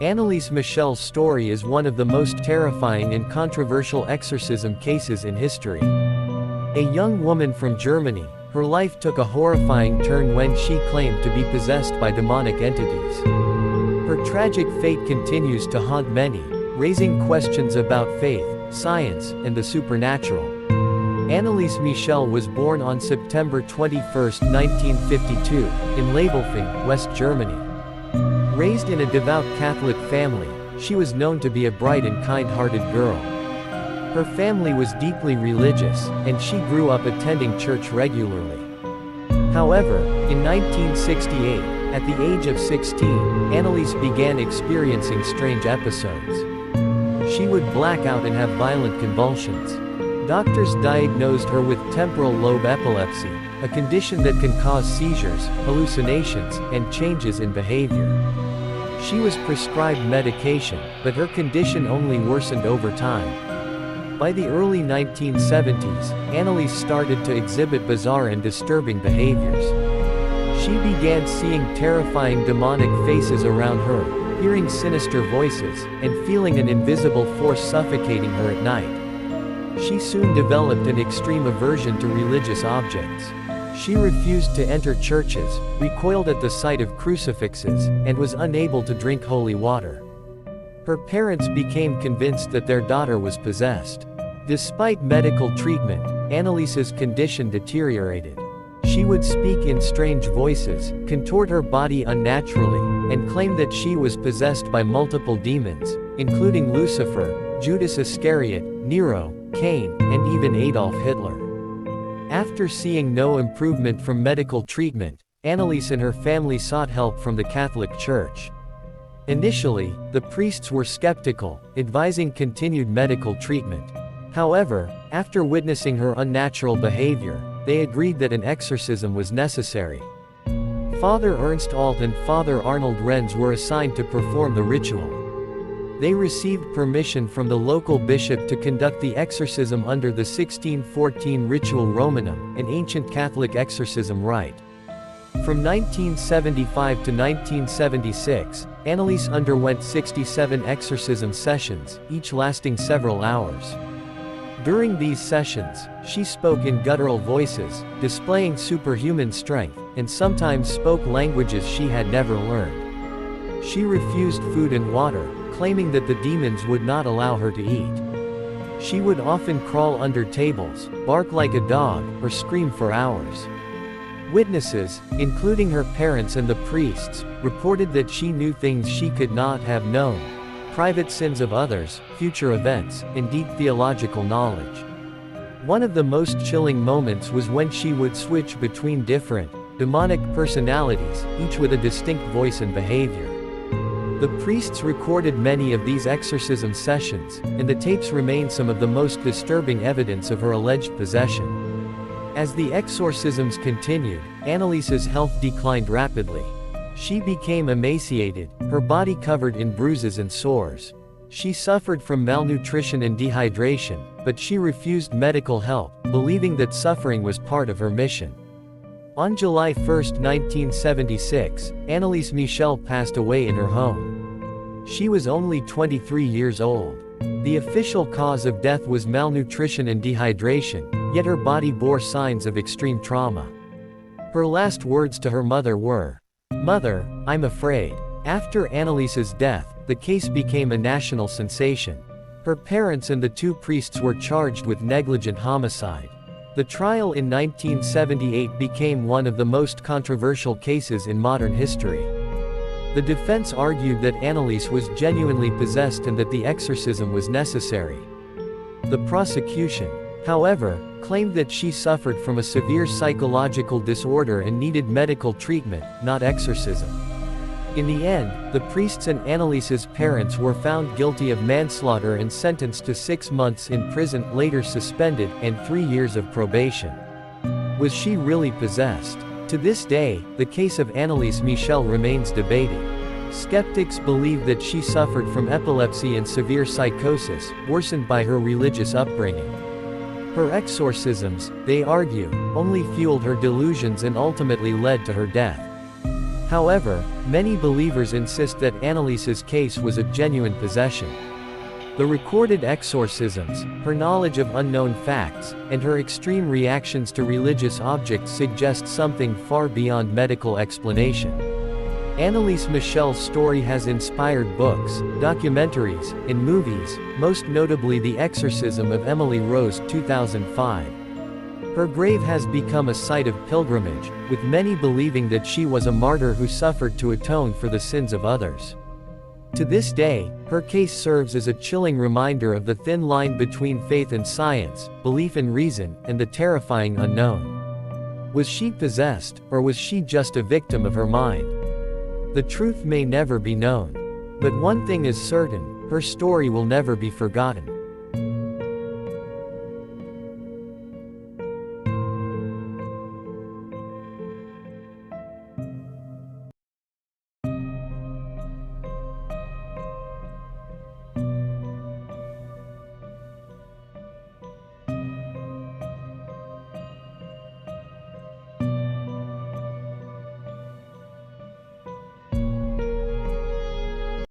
Anneliese Michel's story is one of the most terrifying and controversial exorcism cases in history. A young woman from Germany, her life took a horrifying turn when she claimed to be possessed by demonic entities. Her tragic fate continues to haunt many, raising questions about faith, science, and the supernatural. Anneliese Michel was born on September 21, 1952, in Labelfing, West Germany. Raised in a devout Catholic family, she was known to be a bright and kind-hearted girl. Her family was deeply religious, and she grew up attending church regularly. However, in 1968, at the age of 16, Anneliese began experiencing strange episodes. She would black out and have violent convulsions. Doctors diagnosed her with temporal lobe epilepsy, a condition that can cause seizures, hallucinations, and changes in behavior. She was prescribed medication, but her condition only worsened over time. By the early 1970s, Anneliese started to exhibit bizarre and disturbing behaviors. She began seeing terrifying demonic faces around her, hearing sinister voices, and feeling an invisible force suffocating her at night. She soon developed an extreme aversion to religious objects. She refused to enter churches, recoiled at the sight of crucifixes, and was unable to drink holy water. Her parents became convinced that their daughter was possessed. Despite medical treatment, Anneliese's condition deteriorated. She would speak in strange voices, contort her body unnaturally, and claim that she was possessed by multiple demons, including Lucifer, Judas Iscariot, Nero, Cain, and even Adolf Hitler. After seeing no improvement from medical treatment, Anneliese and her family sought help from the Catholic Church. Initially, the priests were skeptical, advising continued medical treatment. However, after witnessing her unnatural behavior, they agreed that an exorcism was necessary. Father Ernst Alt and Father Arnold Renz were assigned to perform the ritual. They received permission from the local bishop to conduct the exorcism under the 1614 Ritual Romanum, an ancient Catholic exorcism rite. From 1975 to 1976, Anneliese underwent 67 exorcism sessions, each lasting several hours. During these sessions, she spoke in guttural voices, displaying superhuman strength, and sometimes spoke languages she had never learned. She refused food and water, claiming that the demons would not allow her to eat. She would often crawl under tables, bark like a dog, or scream for hours. Witnesses, including her parents and the priests, reported that she knew things she could not have known: private sins of others, future events, and deep theological knowledge. One of the most chilling moments was when she would switch between different, demonic personalities, each with a distinct voice and behavior. The priests recorded many of these exorcism sessions, and the tapes remain some of the most disturbing evidence of her alleged possession. As the exorcisms continued, Anneliese's health declined rapidly. She became emaciated, her body covered in bruises and sores. She suffered from malnutrition and dehydration, but she refused medical help, believing that suffering was part of her mission. On July 1, 1976, Anneliese Michel passed away in her home. She was only 23 years old. The official cause of death was malnutrition and dehydration, yet her body bore signs of extreme trauma. Her last words to her mother were, "Mother, I'm afraid." After Anneliese's death, the case became a national sensation. Her parents and the two priests were charged with negligent homicide. The trial in 1978 became one of the most controversial cases in modern history. The defense argued that Anneliese was genuinely possessed and that the exorcism was necessary. The prosecution, however, claimed that she suffered from a severe psychological disorder and needed medical treatment, not exorcism. In the end, the priests and Anneliese's parents were found guilty of manslaughter and sentenced to 6 months in prison, later suspended, and 3 years of probation. Was she really possessed? To this day, the case of Anneliese Michel remains debated. Skeptics believe that she suffered from epilepsy and severe psychosis, worsened by her religious upbringing. Her exorcisms, they argue, only fueled her delusions and ultimately led to her death. However, many believers insist that Anneliese's case was a genuine possession. The recorded exorcisms, her knowledge of unknown facts, and her extreme reactions to religious objects suggest something far beyond medical explanation. Anneliese Michel's story has inspired books, documentaries, and movies, most notably The Exorcism of Emily Rose 2005. Her grave has become a site of pilgrimage, with many believing that she was a martyr who suffered to atone for the sins of others. To this day, her case serves as a chilling reminder of the thin line between faith and science, belief and reason, and the terrifying unknown. Was she possessed, or was she just a victim of her mind? The truth may never be known. But one thing is certain, her story will never be forgotten.